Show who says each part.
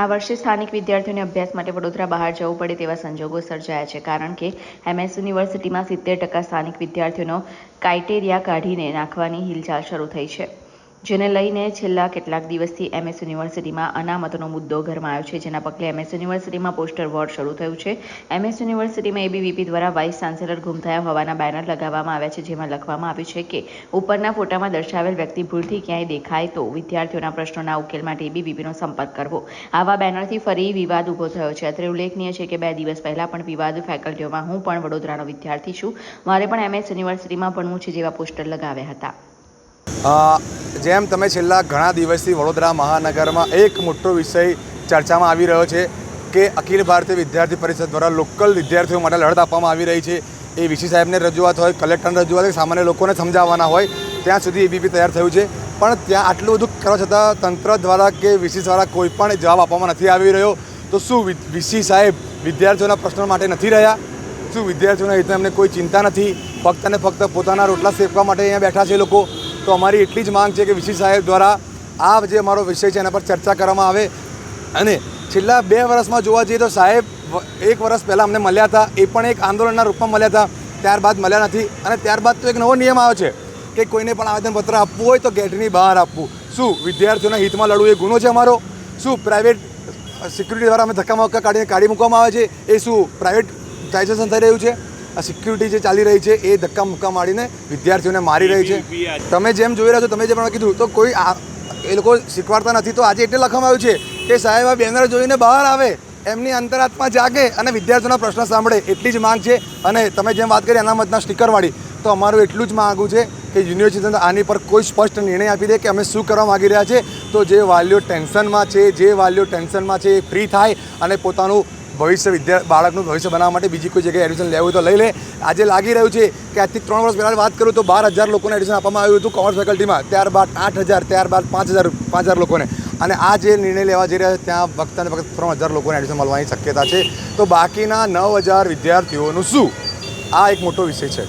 Speaker 1: આ વર્ષે સ્થાનિક વિદ્યાર્થીઓને અભ્યાસ માટે વડોદરા બહાર જવું પડે તેવા સંજોગો સર્જાયા છે, કારણ કે MS યુનિવર્સિટીમાં 70% સ્થાનિક વિદ્યાર્થીઓનો ક્રાઇટેરિયા કાઢીને નાખવાની હિલચાલ શરૂ થઈ છે, જેને લઈને છેલ્લા કેટલાક દિવસથી MS યુનિવર્સિટીમાં અનામતનો મુદ્દો ગરમાયો છે, જેના પગલે MS યુનિવર્સિટીમાં પોસ્ટર વોર શરૂ થયું છે। MS યુનિવર્સિટીમાં ABVP દ્વારા વાઇસ ચાન્સેલર ગુમ થયા હોવાના બેનર લગાવવામાં આવ્યા છે, જેમાં લખવામાં આવ્યું છે કે ઉપરના ફોટામાં દર્શાવેલ વ્યક્તિ ભૂલથી ક્યાંય દેખાય તો વિદ્યાર્થીઓના પ્રશ્નોના ઉકેલ માટે ABVPનો સંપર્ક કરવો। આવા બેનરથી ફરી વિવાદ ઊભો થયો છે। અત્રે ઉલ્લેખનીય છે કે 2 દિવસ પહેલા પણ વિવાદ ફેકલ્ટીઓમાં હું પણ વડોદરાનો વિદ્યાર્થી છું, મારે પણ MS યુનિવર્સિટીમાં ભણવું છે જેવા પોસ્ટર લગાવ્યા હતા।
Speaker 2: જેમ તમે છેલ્લા ઘણા દિવસથી વડોદરા મહાનગરમાં એક મોટો વિષય ચર્ચામાં આવી રહ્યો છે કે અખિલ ભારતીય વિદ્યાર્થી પરિષદ દ્વારા લોકલ વિદ્યાર્થીઓ માટે લડત આપવામાં આવી રહી છે। એ VC સાહેબને રજૂઆત હોય, કલેક્ટરને રજૂઆત હોય, સામાન્ય લોકોને સમજાવવાના હોય, ત્યાં સુધી ABVP તૈયાર થયું છે, પણ ત્યાં આટલું બધું કરવા છતાં તંત્ર દ્વારા કે VC દ્વારા કોઈ પણ જવાબ આપવામાં નથી આવી રહ્યો। તો શું VC સાહેબ વિદ્યાર્થીઓના પ્રશ્નો માટે નથી રહ્યા? શું વિદ્યાર્થીઓના હિતમાં એમને કોઈ ચિંતા નથી? ફક્ત અને ફક્ત પોતાના રોટલા શેકવા માટે અહીંયા બેઠા છે લોકો? તો અમારી એટલી જ માંગ છે કે VC સાહેબ દ્વારા આ જે અમારો વિષય છે એના પર ચર્ચા કરવામાં આવે। અને છેલ્લા 2 વર્ષમાં જોવા જઈએ તો સાહેબ 1 વર્ષ પહેલાં અમને મળ્યા હતા, એ પણ એક આંદોલનના રૂપમાં મળ્યા હતા, ત્યારબાદ મળ્યા નથી। અને ત્યારબાદ તો એક નવો નિયમ આવ્યો છે કે કોઈને પણ આવેદનપત્ર આપવું હોય તો ગેટની બહાર આપવું। શું વિદ્યાર્થીઓના હિતમાં લડવું એ ગુનો છે અમારો? શું પ્રાઇવેટ સિક્યુરિટી દ્વારા અમે ધક્કા કાઢી મૂકવામાં આવે છે? એ શું પ્રાઇવેટાઇઝેશન થઈ રહ્યું છે? આ સિક્યુરિટી જે ચાલી રહી છે એ ધક્કા મુક્કા મારીને વિદ્યાર્થીઓને મારી રહી છે। તમે જેમ જોઈ રહ્યા છો, તમે જે પણ કીધું તો કોઈ એ લોકો શીખવાડતા નથી। તો આજે એટલે લખવામાં આવ્યું છે કે સાહેબ આ બેનર જોઈને બહાર આવે, એમની અંતરાત્મા જાગે અને વિદ્યાર્થીઓના પ્રશ્ન સાંભળે, એટલી જ માંગ છે। અને તમે જેમ વાત કરી અનામતના સ્ટીકરવાળી, તો અમારું એટલું જ માગવું છે કે યુનિવર્સિટી આની પર કોઈ સ્પષ્ટ નિર્ણય આપી દે કે અમે શું કરવા માગી રહ્યા છે। તો જે વાલીઓ ટેન્શનમાં છે એ ફ્રી થાય અને પોતાનું ભવિષ્ય બાળકનું ભવિષ્ય બનાવવા માટે બીજી કોઈ જગ્યાએ એડમિશન લેવું તો લઈ લે। આજે લાગી રહ્યું છે કે આજથી 3 વર્ષ પહેલાં વાત કરું તો 12,000 લોકોને એડમિશન આપવામાં આવ્યું હતું કોમર્સ ફેકલ્ટીમાં, ત્યારબાદ 8,000, ત્યારબાદ 5,000 લોકોને, અને આ જે નિર્ણય લેવા જઈ રહ્યા છે ત્યાં ફક્ત અને ફક્ત 3,000 લોકોને એડમિશન મળવાની શક્યતા છે। તો બાકીના 9,000 વિદ્યાર્થીઓનું શું? આ એક મોટો વિષય છે।